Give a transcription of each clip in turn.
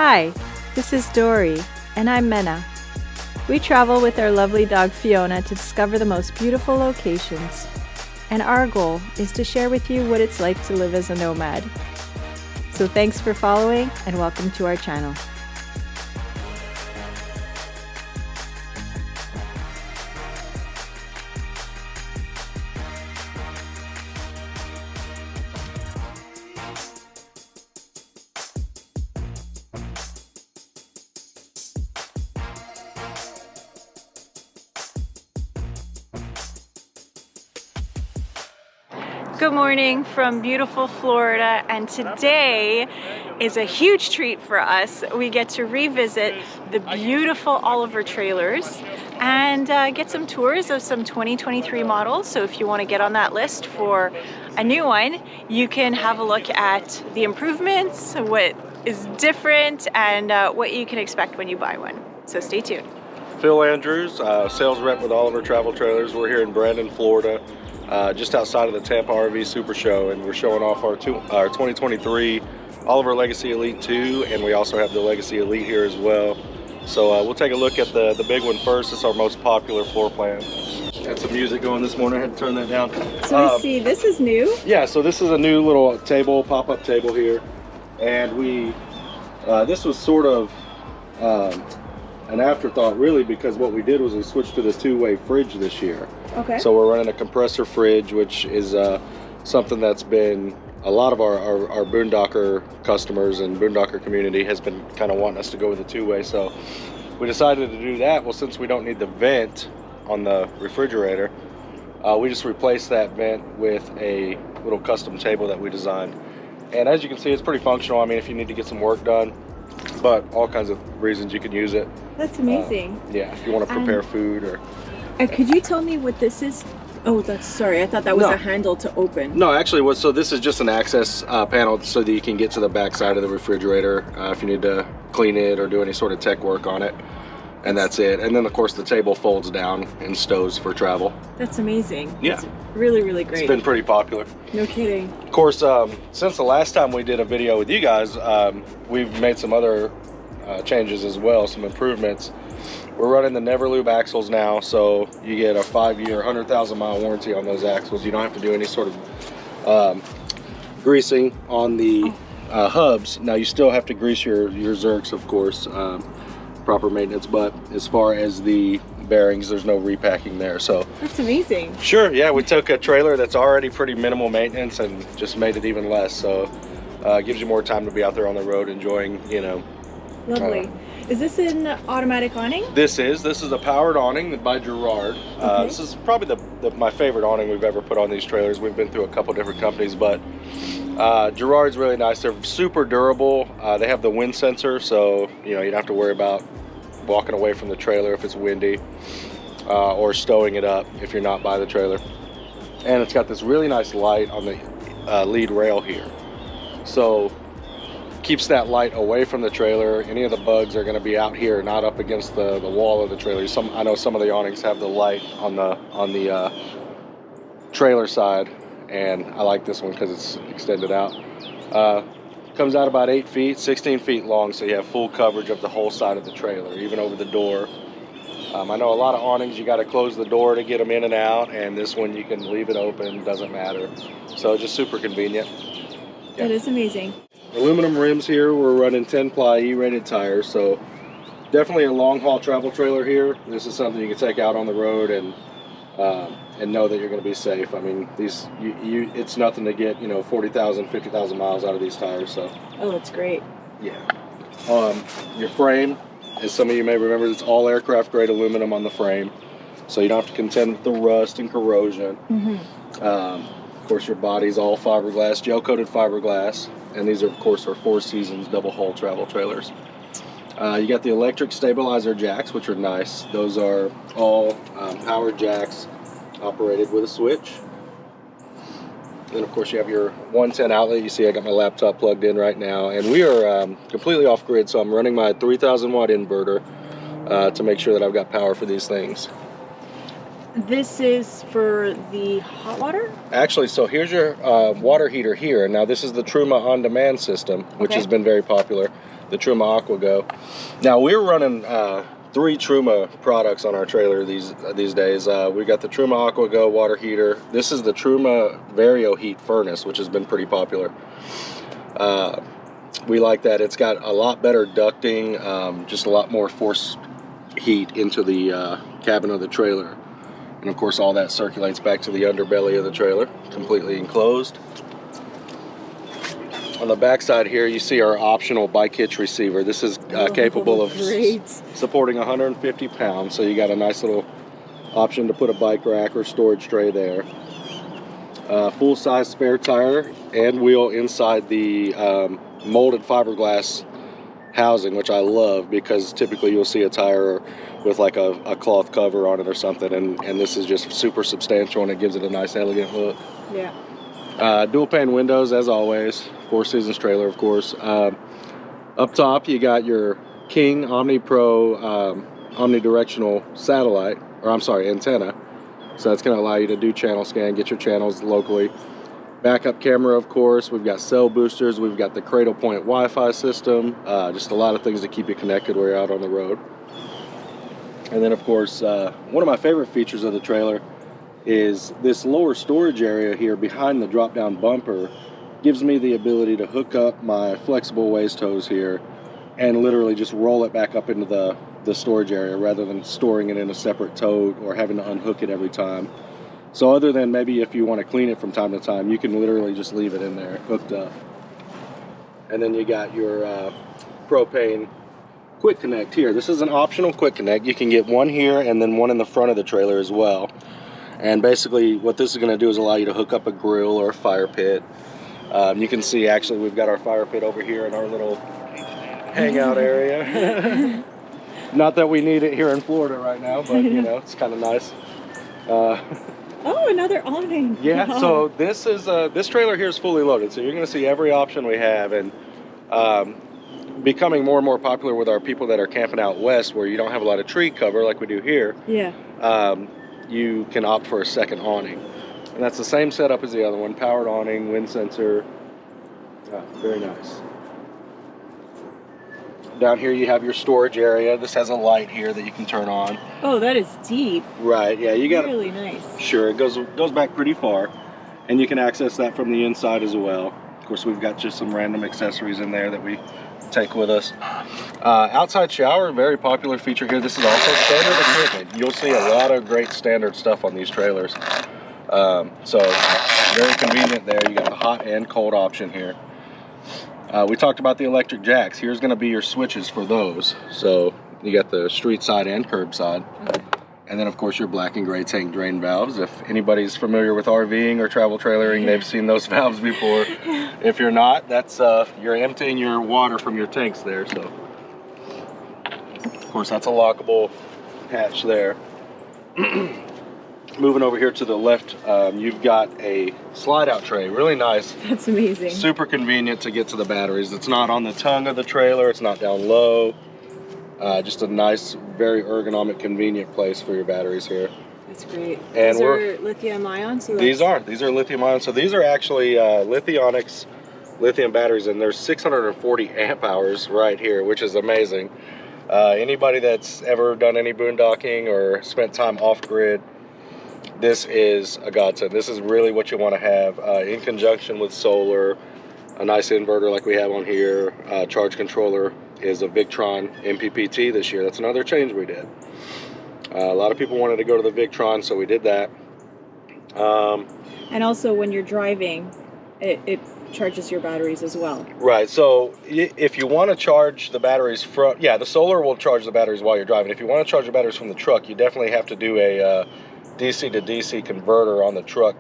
Hi, this is Dory, and I'm Mena. We travel with our lovely dog Fiona to discover the most beautiful locations, and our goal is to share with you what it's like to live as a nomad. So thanks for following, and welcome to our channel. Good morning from beautiful Florida, and today is a huge treat for us. We get to revisit the beautiful Oliver trailers and get some tours of some 2023 models. So if you want to get on that list for a new one, you can have a look at the improvements, what is different, and what you can expect when you buy one. So stay tuned. Phil Andrews, sales rep with Oliver Travel Trailers. We're here in Brandon, Florida. Just outside of the Tampa RV Super Show, and we're showing off our 2023 Oliver Legacy Elite 2, and we also have the Legacy Elite here as well. So we'll take a look at the big one first. It's our most popular floor plan. Had some music going this morning. I had to turn that down. So we see this is new. Yeah, so this is a new little table, pop-up table here, and this was sort of an afterthought really, because what we did was we switched to this two-way fridge this year. Okay. So we're running a compressor fridge, which is something that's been a lot of our boondocker customers and boondocker community has been kind of wanting us to go with a two-way. So we decided to do that. Well, since we don't need the vent on the refrigerator, we just replaced that vent with a little custom table that we designed. And as you can see, it's pretty functional. I mean, if you need to get some work done, but all kinds of reasons you can use it. That's amazing. Yeah, if you want to prepare food or... could you tell me what this is? Oh, sorry. I thought that was a handle to open. No, actually, so this is just an access panel so that you can get to the back side of the refrigerator if you need to clean it or do any sort of tech work on it. And that's it. And then, of course, the table folds down and stows for travel. That's amazing. Yeah. It's really, really great. It's been pretty popular. No kidding. Of course, since the last time we did a video with you guys, we've made some other changes as well, some improvements. We're running the Never Lube axles now, so you get a 5-year, 100,000-mile warranty on those axles. You don't have to do any sort of greasing on the hubs. Now, you still have to grease your zerks, of course, proper maintenance, but as far as the bearings, there's no repacking there. So that's amazing. Sure. Yeah, we took a trailer that's already pretty minimal maintenance and just made it even less. So it gives you more time to be out there on the road enjoying, you know. Lovely. Is this an automatic awning? This is a powered awning by Gerard. Okay. This is probably my favorite awning we've ever put on these trailers. We've been through a couple different companies, but Gerard's really nice. They're super durable. They have the wind sensor, so you know you don't have to worry about walking away from the trailer if it's windy, or stowing it up if you're not by the trailer. And it's got this really nice light on the lead rail here, so keeps that light away from the trailer. Any of the bugs are going to be out here, not up against the wall of the trailer. I know some of the awnings have the light on the trailer side, and I like this one because it's extended out. Comes out about 8 feet, 16 feet long, so you have full coverage of the whole side of the trailer, even over the door. I know a lot of awnings you got to close the door to get them in and out, and this one you can leave it open, doesn't matter. So just super convenient. Yeah. That is amazing. Aluminum rims here. We're running 10-ply E-rated tires, so definitely a long-haul travel trailer here. This is something you can take out on the road and know that you're going to be safe. I mean, it's nothing to get 40,000, 50,000 miles out of these tires. So. Oh, that's great. Yeah. Your frame, as some of you may remember, it's all aircraft grade aluminum on the frame, so you don't have to contend with the rust and corrosion. Mm-hmm. Of course, your body's all fiberglass, gel-coated fiberglass, and these are, of course, our 4 Seasons double-hull travel trailers. You got the electric stabilizer jacks, which are nice. Those are all powered jacks operated with a switch. Then, of course, you have your 110 outlet. You see I got my laptop plugged in right now, and we are completely off-grid, so I'm running my 3,000-watt inverter to make sure that I've got power for these things. This is for the hot water? Actually, so here's your water heater here. Now, this is the Truma on-demand system, which has been very popular. the Truma Aqua Go. Now we're running 3 Truma products on our trailer these days. We got the Truma Aqua Go water heater. This is the Truma Vario Heat furnace, which has been pretty popular. We like that. It's got a lot better ducting, just a lot more force heat into the cabin of the trailer. And of course all that circulates back to the underbelly of the trailer, completely enclosed. On the back side here you see our optional bike hitch receiver. This is capable of supporting 150 pounds, so you got a nice little option to put a bike rack or storage tray there. Full-size spare tire and wheel inside the molded fiberglass housing, which I love because typically you'll see a tire with like a cloth cover on it or something, and this is just super substantial and it gives it a nice elegant look. Yeah. Dual pane windows as always, 4 Seasons trailer of course. Up top you got your King Omni Pro omnidirectional satellite, or I'm sorry, antenna. So that's going to allow you to do channel scan, get your channels locally. Backup camera, of course. We've got cell boosters. We've got the Cradle Point Wi-Fi system. Just a lot of things to keep you connected while you're out on the road. And then, of course, one of my favorite features of the trailer is this lower storage area here behind the drop-down bumper. Gives me the ability to hook up my flexible waist hose here and literally just roll it back up into the storage area rather than storing it in a separate tote or having to unhook it every time. So other than maybe if you want to clean it from time to time, you can literally just leave it in there hooked up. And then you got your propane quick connect here. This is an optional quick connect. You can get one here and then one in the front of the trailer as well. And basically what this is going to do is allow you to hook up a grill or a fire pit. You can see actually we've got our fire pit over here in our little hangout area. Not that we need it here in Florida right now, but you know, it's kind of nice. Oh, another awning. Yeah, wow. So this is this trailer here is fully loaded, so you're going to see every option we have, and becoming more and more popular with our people that are camping out west, where you don't have a lot of tree cover like we do here. Yeah. You can opt for a second awning, and that's the same setup as the other one: powered awning, wind sensor. Very nice. Down here you have your storage area. This has a light here that you can turn on. Oh, that is deep. Right, yeah, you got really nice. Sure, it goes back pretty far, and you can access that from the inside as well. Of course, we've got just some random accessories in there that we take with us. Outside shower, very popular feature here. This is also standard equipment. You'll see a lot of great standard stuff on these trailers. So very convenient there. You got the hot and cold option here. We talked about the electric jacks. Here's going to be your switches for those. So you got the street side and curb side. Okay. And then of course your black and gray tank drain valves. If anybody's familiar with RVing or travel trailering, they've seen those valves before. If you're not, that's you're emptying your water from your tanks there. So of course that's a lockable hatch there. Moving over here to the left, you've got a slide out tray, really nice. That's amazing. Super convenient to get to the batteries. It's not on the tongue of the trailer, it's not down low. Just a nice, very ergonomic, convenient place for your batteries here. That's great. And these are lithium ion? So these are lithium ion. So these are actually Lithionics lithium batteries, and there's 640 amp hours right here, which is amazing. Anybody that's ever done any boondocking or spent time off grid, this is a godsend. This is really what you want to have in conjunction with solar, a nice inverter like we have on here. Charge controller is a Victron MPPT this year. That's another change we did. A lot of people wanted to go to the Victron, so we did that. And also when you're driving, it charges your batteries as well. Right, so if you want to charge the batteries from, the solar will charge the batteries while you're driving. If you want to charge the batteries from the truck, you definitely have to do a DC to DC converter on the truck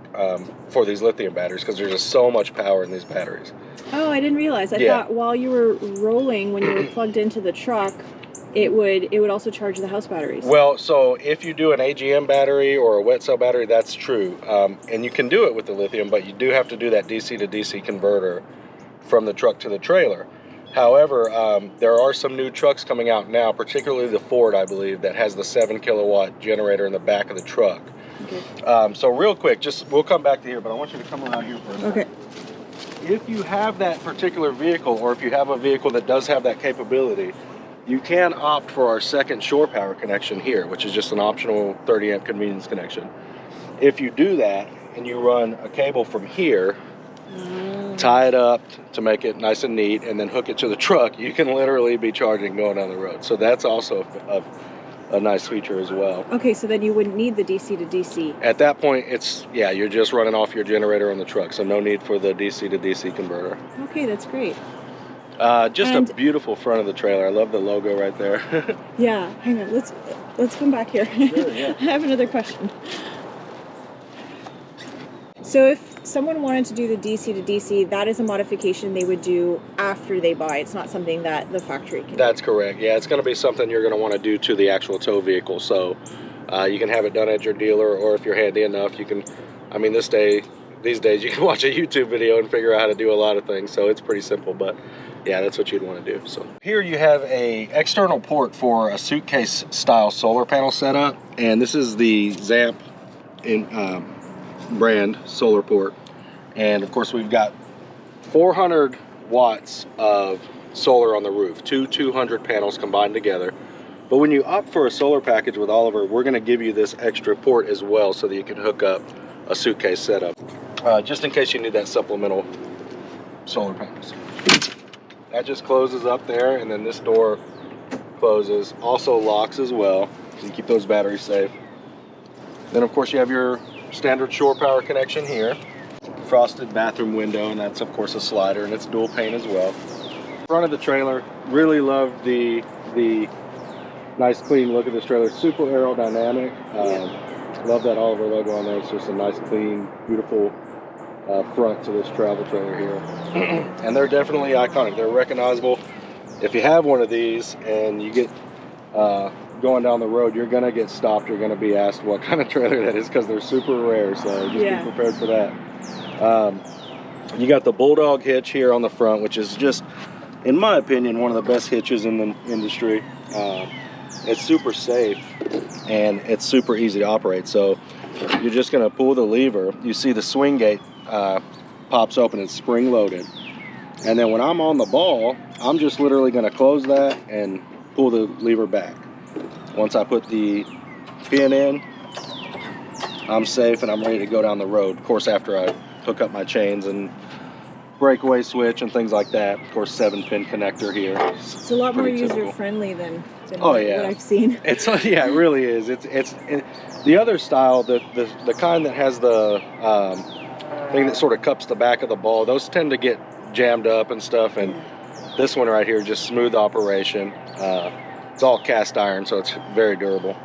for these lithium batteries, because there's just so much power in these batteries. Oh, I didn't realize. I thought while you were rolling, when you were plugged into the truck, it would also charge the house batteries. Well, so if you do an AGM battery or a wet cell battery, that's true. And you can do it with the lithium, but you do have to do that DC to DC converter from the truck to the trailer. However, there are some new trucks coming out now, particularly the Ford, I believe, that has the 7 kilowatt generator in the back of the truck. Okay. So real quick, we'll come back to here, but I want you to come around here for a second. Okay. if you have that particular vehicle, or if you have a vehicle that does have that capability, you can opt for our second shore power connection here, which is just an optional 30 amp convenience connection. If you do that and you run a cable from here, tie it up to make it nice and neat, and then hook it to the truck, you can literally be charging going down the road. So that's also a nice feature as well. Okay, so then you wouldn't need the DC to DC. At that point, you're just running off your generator on the truck, so no need for the DC to DC converter. Okay, that's great. Just a beautiful front of the trailer. I love the logo right there. Yeah, hang on. Let's come back here. Sure, yeah. I have another question. So if someone wanted to do the DC to DC, that is a modification they would do after they buy. It's not something that the factory can do. That's correct. Yeah, it's going to be something you're going to want to do to the actual tow vehicle. So you can have it done at your dealer, or if you're handy enough, you can. I mean, these days you can watch a YouTube video and figure out how to do a lot of things. So it's pretty simple, but yeah, that's what you'd want to do. So here you have a external port for a suitcase style solar panel setup, and this is the Zamp brand solar port. And of course, we've got 400 watts of solar on the roof, two 200 panels combined together. But when you opt for a solar package with Oliver, we're going to give you this extra port as well, so that you can hook up a suitcase setup, just in case you need that supplemental solar panels. That just closes up there, and then this door closes, also locks as well, so you keep those batteries safe. Then of course you have your standard shore power connection here, frosted bathroom window, and that's of course a slider, and it's dual pane as well. Front of the trailer, really love the nice clean look of this trailer. Super aerodynamic. Love that Oliver logo on there. It's just a nice clean, beautiful front to this travel trailer here. And they're definitely iconic. They're recognizable. If you have one of these and you get going down the road, you're gonna get stopped. You're gonna be asked what kind of trailer that is, because they're super rare, so just be prepared for that. You got the Bulldog hitch here on the front, which is just, in my opinion, one of the best hitches in the industry. It's super safe and it's super easy to operate. So you're just gonna pull the lever. You see the swing gate pops open, it's spring loaded. And then when I'm on the ball, I'm just literally gonna close that and pull the lever back. Once I put the pin in, I'm safe and I'm ready to go down the road. Of course, after I hook up my chains and breakaway switch and things like that. Of course, 7-pin connector here. It's a lot more user-friendly than what I've seen. It really is. It's the other style, the kind that has the thing that sort of cups the back of the ball. Those tend to get jammed up and stuff, and this one right here, just smooth operation. It's all cast iron, so it's very durable.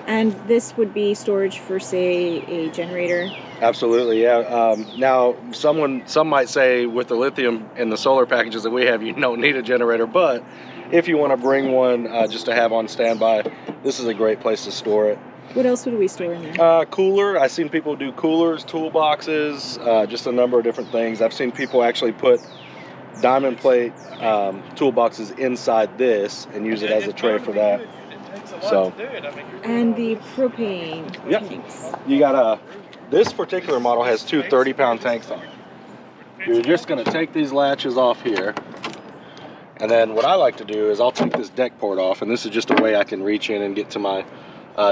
And this would be storage for, say, a generator? Absolutely, yeah. Now, some might say with the lithium and the solar packages that we have, you don't need a generator, but if you want to bring one just to have on standby, this is a great place to store it. What else would we store in there? Cooler. I've seen people do coolers, toolboxes, just a number of different things. I've seen people actually put diamond plate toolboxes inside this and use it as a tray for that. So, and the propane tanks. You got this particular model has two 30-pound tanks on it. You're just going to take these latches off here, and then what I like to do is I'll take this deck port off, and this is just a way I can reach in and get to my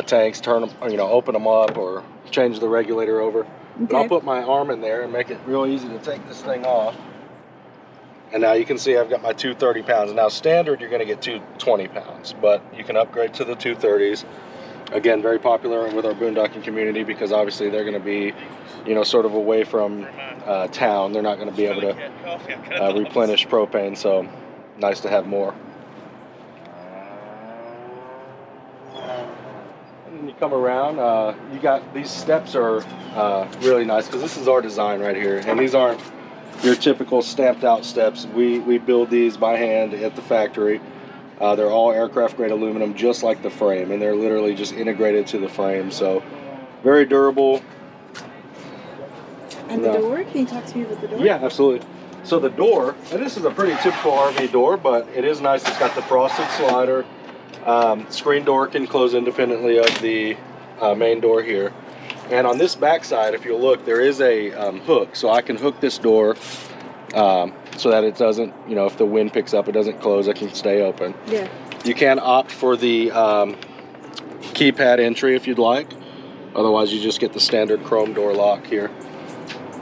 tanks, turn them, open them up, or change the regulator over. Okay. But I'll put my arm in there and make it real easy to take this thing off. And now you can see I've got my two 30 pounds. Now standard, you're going to get two 20 pounds, but you can upgrade to the 230s. Again, very popular with our boondocking community because obviously they're going to be, sort of away from town. They're not going to be able to replenish propane, so nice to have more. And then you come around, you got these steps are really nice because this is our design right here, and these aren't your typical stamped out steps. We build these by hand at the factory. They're all aircraft grade aluminum, just like the frame, and they're literally just integrated to the frame. So very durable. And the door, can you talk to me about the door? Yeah, absolutely. So the door, and this is a pretty typical RV door, but it is nice. It's got the frosted slider. Screen door can close independently of the main door here. And on this back side, if you look, there is a hook, so I can hook this door so that it doesn't, you know, if the wind picks up, it doesn't close, it can stay open. Yeah. You can opt for the keypad entry if you'd like. Otherwise, you just get the standard chrome door lock here.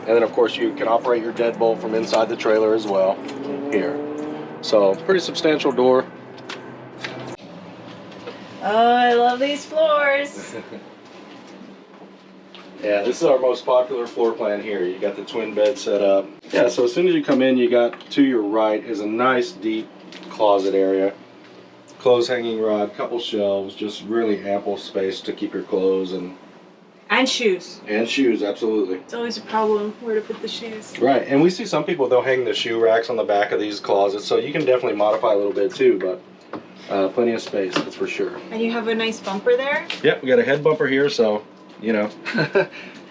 And then, of course, you can operate your deadbolt from inside the trailer as well here. So, pretty substantial door. Oh, I love these floors. Yeah, this is our most popular floor plan here. You got the twin bed set up. Yeah, so as soon as you come in, you got to your right is a nice deep closet area. Clothes hanging rod, couple shelves, just really ample space to keep your clothes and shoes. And shoes, absolutely. It's always a problem where to put the shoes. Right, and we see some people, they'll hang the shoe racks on the back of these closets, so you can definitely modify a little bit too, but plenty of space, that's for sure. And you have a nice bumper there? Yep, we got a head bumper here, so, you know,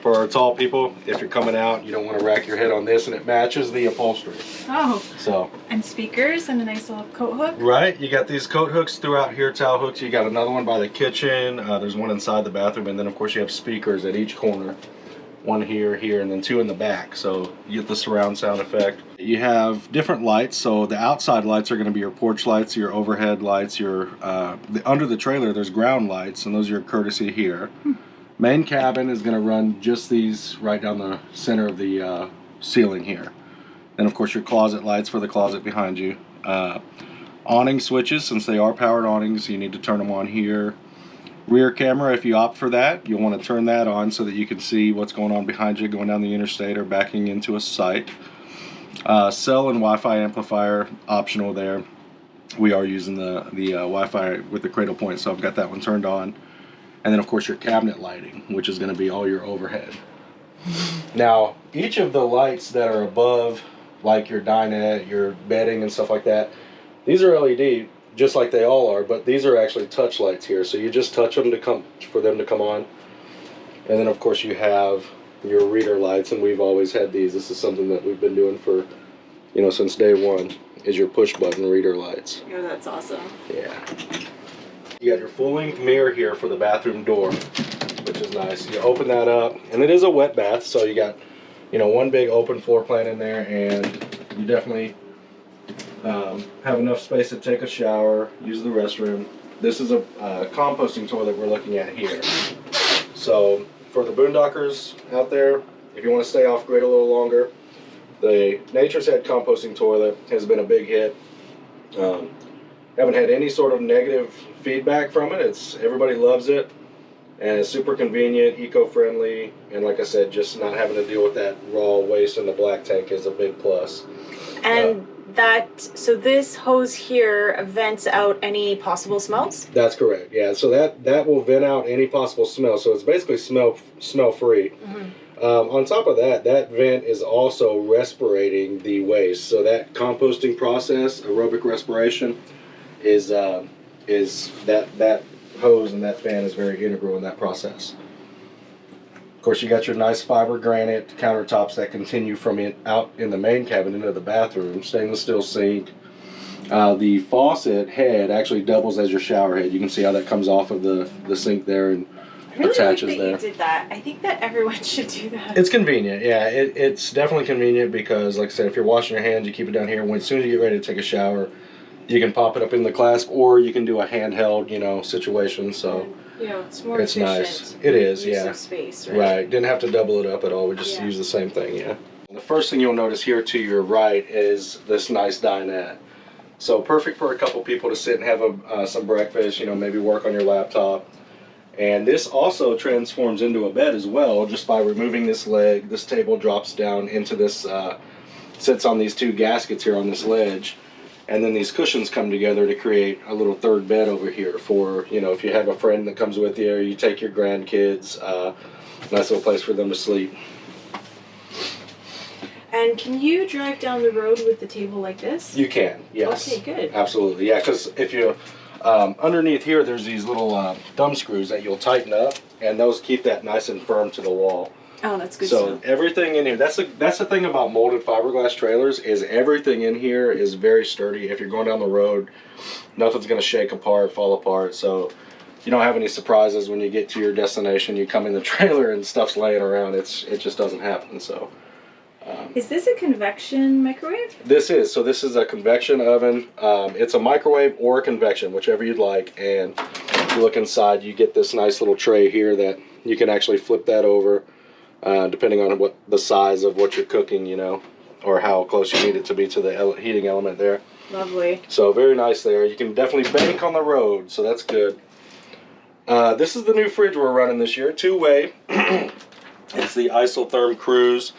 for our tall people, if you're coming out, you don't want to rack your head on this, and it matches the upholstery. Oh. So. And speakers and a nice little coat hook. Right, you got these coat hooks throughout here, towel hooks. You got another one by the kitchen. There's one inside the bathroom, and then of course you have speakers at each corner. One here, here, and then two in the back. So you get the surround sound effect. You have different lights. So the outside lights are going to be your porch lights, your overhead lights, your under the trailer. There's ground lights, and those are your courtesy here. Main cabin is going to run just these right down the center of the ceiling here. Then of course your closet lights for the closet behind you. Awning switches, since they are powered awnings, you need to turn them on here. Rear camera, if you opt for that, you'll want to turn that on so that you can see what's going on behind you going down the interstate or backing into a site. Cell and Wi-Fi amplifier, optional there. We are using the Wi-Fi with the cradle point, so I've got that one turned on. And then of course your cabinet lighting, which is going to be all your overhead. Now, each of the lights that are above, like your dinette, your bedding and stuff like that, these are LED, just like they all are, but these are actually touch lights here. So you just touch them for them to come on. And then of course you have your reader lights, and we've always had these. This is something that we've been doing for, you know, since day one, is your push button reader lights. Oh, that's awesome. Yeah. You got your full length mirror here for the bathroom door, which is nice. You open that up, and it is a wet bath, so you got, you know, one big open floor plan in there, and you definitely have enough space to take a shower, use the restroom. This is a composting toilet we're looking at here. So for the boondockers out there, if you want to stay off grid a little longer, the Nature's Head composting toilet has been a big hit. Haven't had any sort of negative feedback from it. Everybody loves it, and it's super convenient, eco-friendly, and like I said, just not having to deal with that raw waste in the black tank is a big plus. And so this hose here vents out any possible smells? That's correct, yeah. So that will vent out any possible smell. So it's basically smell free. Mm-hmm. On top of that, that vent is also respirating the waste. So that composting process, aerobic respiration, is that hose and that fan is very integral in that process. Of course, you got your nice fiber granite countertops that continue from out in the main cabin into the bathroom. Stainless steel sink. The faucet head actually doubles as your shower head. You can see how that comes off of the sink there and attaches like that there. You did that. I think that everyone should do that. It's convenient, yeah. It's definitely convenient because, like I said, if you're washing your hands, you keep it down here. As soon as you get ready to take a shower, you can pop it up in the clasp, or you can do a handheld, you know, situation. So. You know, it's more efficient. Nice. It is, use yeah. of space, right? Right. Didn't have to double it up at all. We just use the same thing, yeah. The first thing you'll notice here to your right is this nice dinette. So perfect for a couple people to sit and have some breakfast, you know, maybe work on your laptop. And this also transforms into a bed as well, just by removing this leg. This table drops down into this, sits on these two gaskets here on this ledge. And then these cushions come together to create a little third bed over here for, you know, if you have a friend that comes with you, or you take your grandkids, nice little place for them to sleep. And can you drive down the road with the table like this? You can, yes. Okay, good. Absolutely, yeah, because if you, underneath here, there's these little thumb screws that you'll tighten up, and those keep that nice and firm to the wall. Oh, that's good. So everything in here, that's the thing about molded fiberglass trailers, is everything in here is very sturdy. If you're going down the road, nothing's going to shake apart, fall apart. So you don't have any surprises when you get to your destination. You come in the trailer and stuff's laying around. It just doesn't happen. So Is this a convection microwave? This is. So this is a convection oven. It's a microwave or a convection, whichever you'd like. And if you look inside, you get this nice little tray here that you can actually flip that over, depending on what the size of what you're cooking, you know, or how close you need it to be to the heating element there. Lovely. So very nice there. You can definitely bake on the road, so that's good. This is the new fridge we're running this year, two-way. It's the Isotherm Cruise.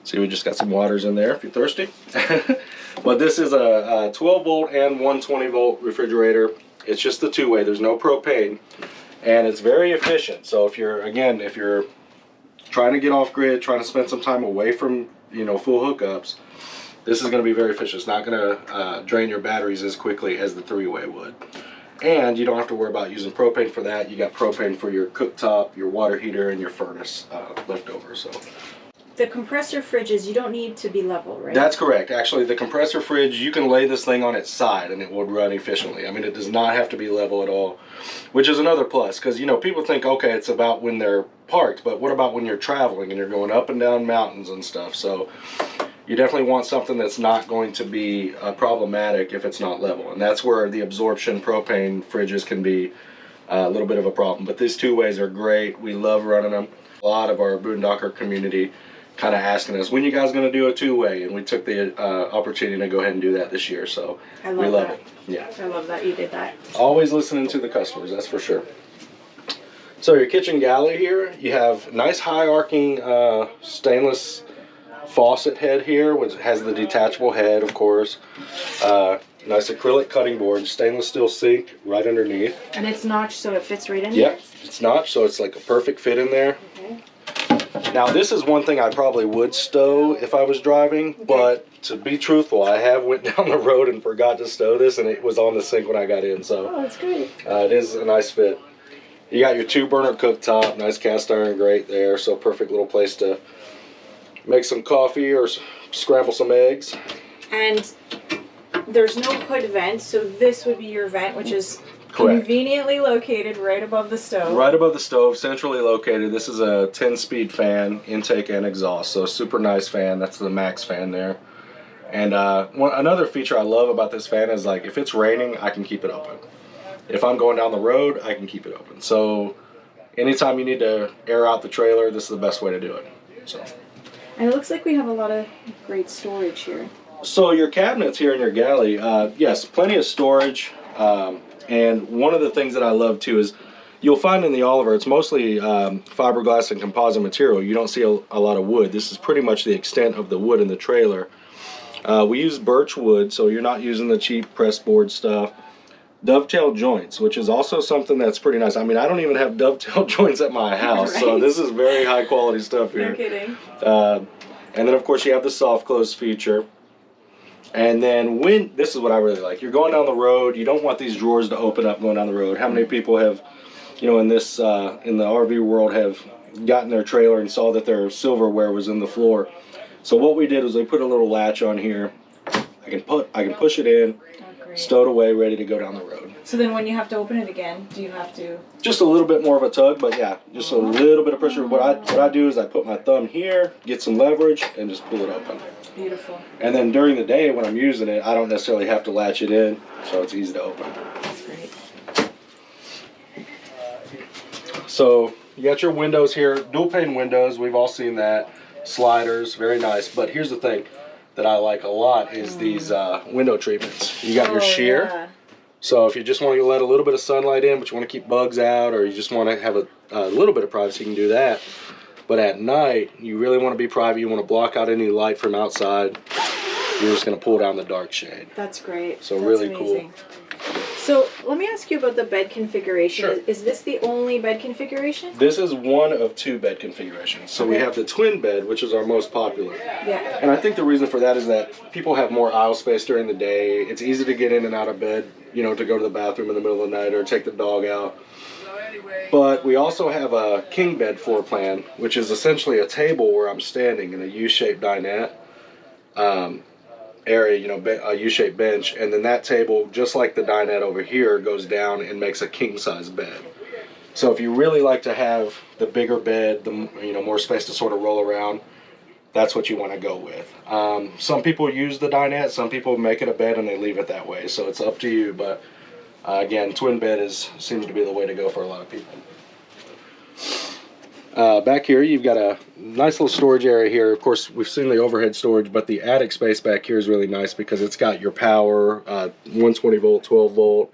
See, we just got some waters in there if you're thirsty. But this is a 12-volt and 120-volt refrigerator. It's just the two-way. There's no propane, and it's very efficient. So if you're trying to get off grid, trying to spend some time away from, you know, full hookups, this is going to be very efficient. It's not going to drain your batteries as quickly as the three-way would. And you don't have to worry about using propane for that. You got propane for your cooktop, your water heater, and your furnace left over. So the compressor fridges, you don't need to be level, right? That's correct. Actually, the compressor fridge, you can lay this thing on its side and it will run efficiently. I mean, it does not have to be level at all, which is another plus. Because, you know, people think, okay, it's about when they're parked, but what about when you're traveling and you're going up and down mountains and stuff? So you definitely want something that's not going to be problematic if it's not level. And that's where the absorption propane fridges can be a little bit of a problem. But these two ways are great. We love running them. A lot of our boondocker community kind of asking us, when you guys going to do a two-way? And we took the opportunity to go ahead and do that this year. So we love it. Yeah. I love that you did that. Always listening to the customers, that's for sure. So your kitchen galley here, you have nice high arcing stainless faucet head here, which has the detachable head, of course. Nice acrylic cutting board, stainless steel sink right underneath. And it's notched so it fits right in there? Yep, it's notched so it's like a perfect fit in there. Okay. Now this is one thing I probably would stow if I was driving, but to be truthful, I have went down the road and forgot to stow this, and it was on the sink when I got in. So oh, that's great. It is a nice fit. You got your 2-burner cooktop, nice cast iron grate there, so perfect little place to make some coffee or scramble some eggs. And there's no hood vent, so this would be your vent, which is correct. Conveniently located right above the stove. Right above the stove, centrally located. This is a 10-speed fan, intake and exhaust, so super nice fan. That's the max fan there. And another feature I love about this fan is, like, if it's raining, I can keep it open. If I'm going down the road, I can keep it open. So anytime you need to air out the trailer, this is the best way to do it. So. And it looks like we have a lot of great storage here. So your cabinets here in your galley, yes, plenty of storage. And one of the things that I love too is you'll find in the Oliver, it's mostly fiberglass and composite material. You don't see a lot of wood. This is pretty much the extent of the wood in the trailer. We use birch wood, so you're not using the cheap press board stuff. Dovetail joints, which is also something that's pretty nice. I mean, I don't even have dovetail joints at my house, right. So this is very high quality stuff here. No kidding. And then of course you have the soft close feature. And then this is what I really like. You're going down the road, you don't want these drawers to open up going down the road. How many people have, you know, in the RV world have gotten their trailer and saw that their silverware was in the floor? So what we did was we put a little latch on here. I can push it in. Stowed away, ready to go down the road. So then when you have to open it again, do you have to? Just a little bit more of a tug, but yeah, just a little bit of pressure. What I do is I put my thumb here, get some leverage, and just pull it open. Beautiful. And then during the day when I'm using it, I don't necessarily have to latch it in, so it's easy to open. That's great. So you got your windows here, dual pane windows, we've all seen that. Sliders, very nice. But here's the thing that I like a lot is these window treatments. You got your sheer. Yeah. So if you just want to let a little bit of sunlight in, but you want to keep bugs out, or you just want to have a little bit of privacy, you can do that. But at night, you really want to be private. You want to block out any light from outside. You're just going to pull down the dark shade. That's great. So that's really amazing. Cool. So let me ask you about the bed configuration. Sure. Is this the only bed configuration? This is one of 2 bed configurations. So we have the twin bed, which is our most popular. Yeah. And I think the reason for that is that people have more aisle space during the day. It's easy to get in and out of bed, you know, to go to the bathroom in the middle of the night or take the dog out. But we also have a king bed floor plan, which is essentially a table where I'm standing in a U-shaped dinette area, you know, a U-shaped bench, and then that table, just like the dinette over here, goes down and makes a king-size bed. So if you really like to have the bigger bed, the more space to sort of roll around, that's what you want to go with. Some people use the dinette, some people make it a bed and they leave it that way, so it's up to you. But again, twin bed seems to be the way to go for a lot of people. Back here you've got a nice little storage area here. Of course, we've seen the overhead storage, but the attic space back here is really nice because it's got your power, 120 volt, 12 volt,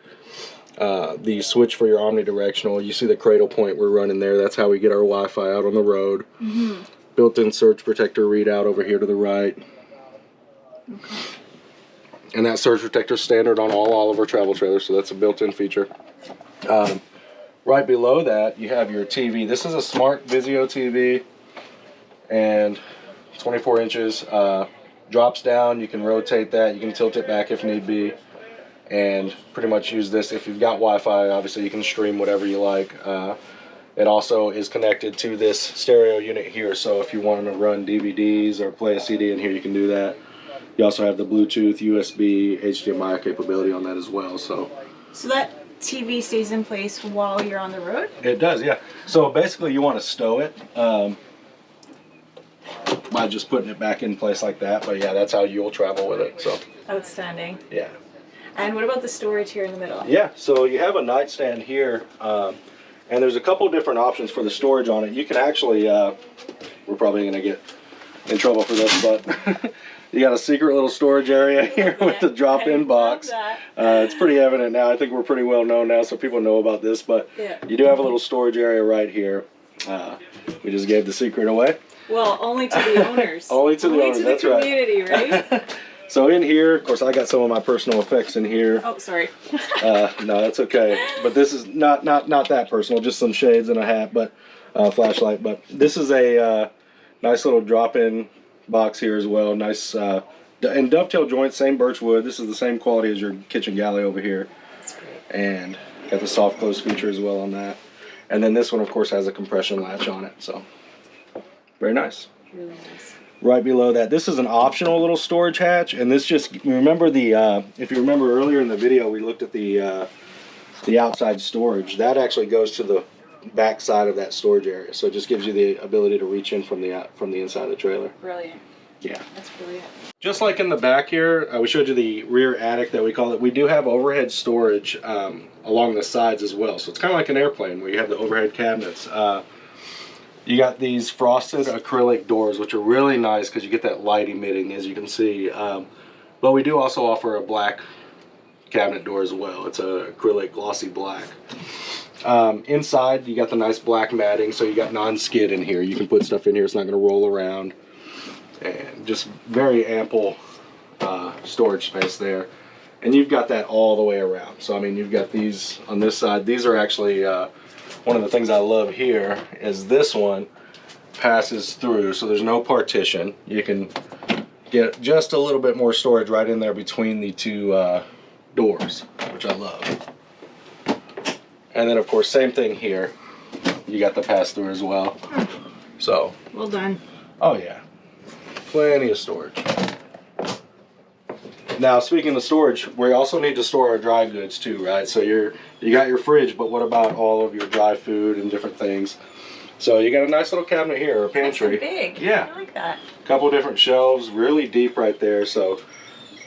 the switch for your omnidirectional. You see the cradle point we're running there. That's how we get our Wi-Fi out on the road. Mm-hmm. Built-in surge protector readout over here to the right. Okay. And that surge protector is standard on all Oliver travel trailers, so that's a built-in feature. Right below that, you have your TV. This is a smart Vizio TV, and 24 inches. Drops down. You can rotate that. You can tilt it back if need be, and pretty much use this. If you've got Wi-Fi, obviously you can stream whatever you like. It also is connected to this stereo unit here, so if you want to run DVDs or play a CD in here, you can do that. You also have the Bluetooth, USB, HDMI capability on that as well. So that TV stays in place while you're on the road? It does, yeah. So basically you want to stow it by just putting it back in place like that. But yeah, that's how you'll travel with it. So outstanding. Yeah. And what about the storage here in the middle? Yeah, so you have a nightstand here, and there's a couple different options for the storage on it. You can actually, we're probably going to get in trouble for this, but you got a secret little storage area here with the drop-in box. It's pretty evident now. I think we're pretty well known now, so people know about this. But you do have a little storage area right here. We just gave the secret away. Well, only to the owners. Only to the owners, that's right. Only to the community, right? So in here, of course, I got some of my personal effects in here. Oh, sorry. No, that's okay. But this is not that personal. Just some shades and a hat, but flashlight. But this is a nice little drop-in box here as well. Nice and dovetail joints, same birch wood. This is the same quality as your kitchen galley over here. That's great. And got the soft close feature as well on that. And then this one, of course, has a compression latch on it. So very nice. Really nice. Right below that, this is an optional little storage hatch, and this just, remember the if you remember earlier in the video, we looked at the outside storage. That actually goes to the back side of that storage area, so it just gives you the ability to reach in from the inside of the trailer. Brilliant. Yeah. That's brilliant. Just like in the back here, we showed you the rear attic that we call it. We do have overhead storage along the sides as well, so it's kind of like an airplane where you have the overhead cabinets. You got these frosted acrylic doors, which are really nice because you get that light emitting, as you can see. But we do also offer a black cabinet door as well. It's a acrylic glossy black. Inside, you got the nice black matting, so you got non-skid in here. You can put stuff in here. It's not going to roll around. And just very ample storage space there. And you've got that all the way around. So, I mean, you've got these on this side. These are actually... one of the things I love here is this one passes through, so there's no partition. You can get just a little bit more storage right in there between the two doors, which I love. And then, of course, same thing here. You got the pass-through as well. So. Well done. Oh, yeah. Plenty of storage. Now, speaking of storage, we also need to store our dry goods too, right? So you got your fridge, but what about all of your dry food and different things? So you got a nice little cabinet here, a pantry. That's so big. Yeah. I like that. A couple different shelves, really deep right there, so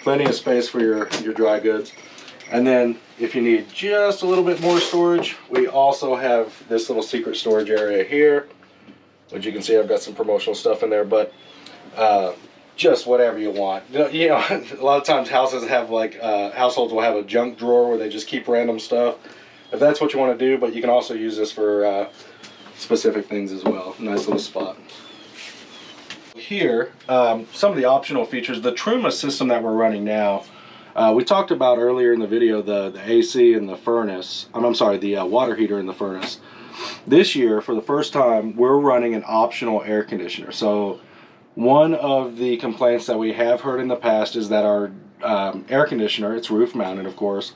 plenty of space for your dry goods. And then if you need just a little bit more storage, we also have this little secret storage area here, which you can see I've got some promotional stuff in there, but just whatever you want. You know, a lot of times houses have like, households will have a junk drawer where they just keep random stuff. If that's what you want to do, but you can also use this for specific things as well. Nice little spot. Here, some of the optional features, the Truma system that we're running now, we talked about earlier in the video the AC and the furnace, I'm sorry, the water heater in the furnace. This year, for the first time, we're running an optional air conditioner. So one of the complaints that we have heard in the past is that our air conditioner, it's roof mounted of course,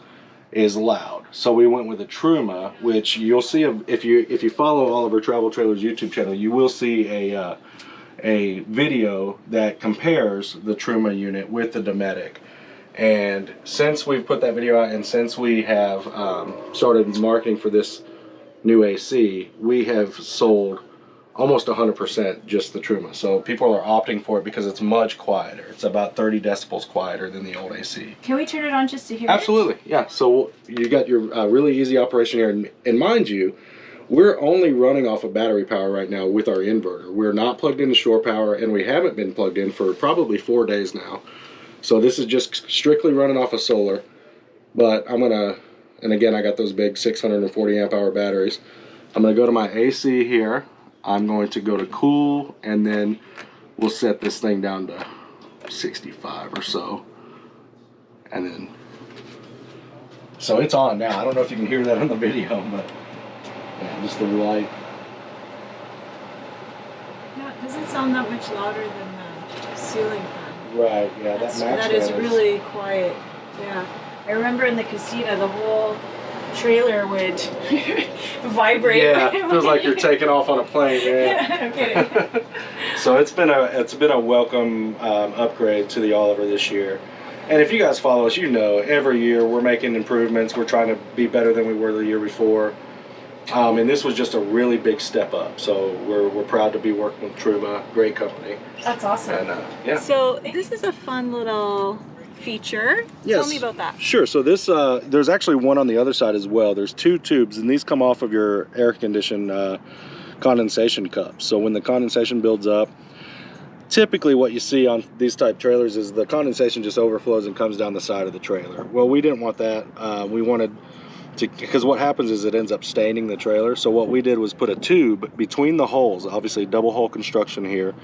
is loud. So we went with a Truma, which you'll see if you follow Oliver Travel Trailers YouTube channel, you will see a video that compares the Truma unit with the Dometic. And since we've put that video out and since we have started marketing for this new AC, we have sold almost 100% just the Truma. So people are opting for it because it's much quieter. It's about 30 decibels quieter than the old AC. Can we turn it on just to hear Absolutely, yeah. So you got your really easy operation here. And mind you, we're only running off of battery power right now with our inverter. We're not plugged into shore power, and we haven't been plugged in for probably 4 days now. So this is just strictly running off of solar. But I'm gonna, and again, I got those big 640 amp hour batteries. I'm gonna go to my AC here. I'm going to go to cool, and then we'll set this thing down to 65 or so. And then, so it's on now. I don't know if you can hear that on the video, but yeah, just the light. No, it doesn't sound that much louder than the ceiling fan. Right, yeah, That is really quiet. Yeah. I remember in the casita, the whole trailer would vibrate. Yeah, it feels like you're taking off on a plane, man. I'm kidding. So it's been a welcome upgrade to the Oliver this year. And if you guys follow us, you know every year we're making improvements. We're trying to be better than we were the year before. And this was just a really big step up. So we're proud to be working with Truma, great company. That's awesome. And, yeah. So this is a fun little feature. Yes. Tell me about that. Sure. So this, there's actually one on the other side as well. There's 2 tubes, and these come off of your air conditioned condensation cups. So when the condensation builds up, typically what you see on these type trailers is the condensation just overflows and comes down the side of the trailer. Well, we didn't want that. We wanted to, because what happens is it ends up staining the trailer. So what we did was put a tube between the holes, obviously double hole construction here,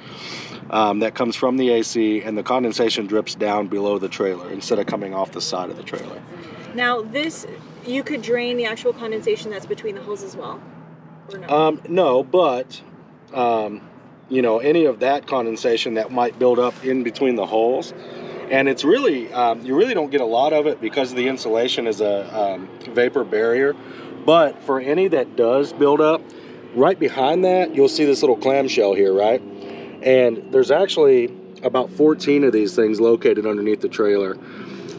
that comes from the AC, and the condensation drips down below the trailer instead of coming off the side of the trailer. Now this, you could drain the actual condensation that's between the holes as well, or no? No, but you know, any of that condensation that might build up in between the holes, and it's really, you really don't get a lot of it because the insulation is a vapor barrier. But for any that does build up, right behind that, you'll see this little clamshell here, right? And there's actually about 14 of these things located underneath the trailer.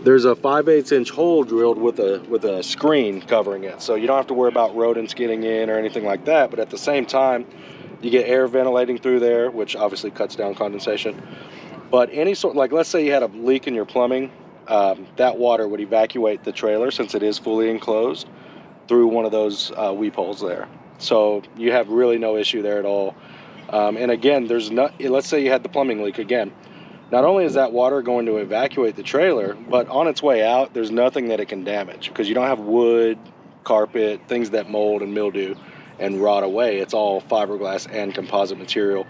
There's a 5/8 inch hole drilled with a screen covering it, so you don't have to worry about rodents getting in or anything like that. But at the same time, you get air ventilating through there, which obviously cuts down condensation. But any sort, like let's say you had a leak in your plumbing, that water would evacuate the trailer, since it is fully enclosed, through one of those weep holes there. So you have really no issue there at all. And again, there's not, let's say you had the plumbing leak again. Not only is that water going to evacuate the trailer, but on its way out, there's nothing that it can damage, because you don't have wood, carpet, things that mold and mildew and rot away. It's all fiberglass and composite material,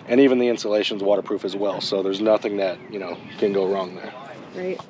and even the insulation's waterproof as well. So there's nothing that, you know, can go wrong there. Right.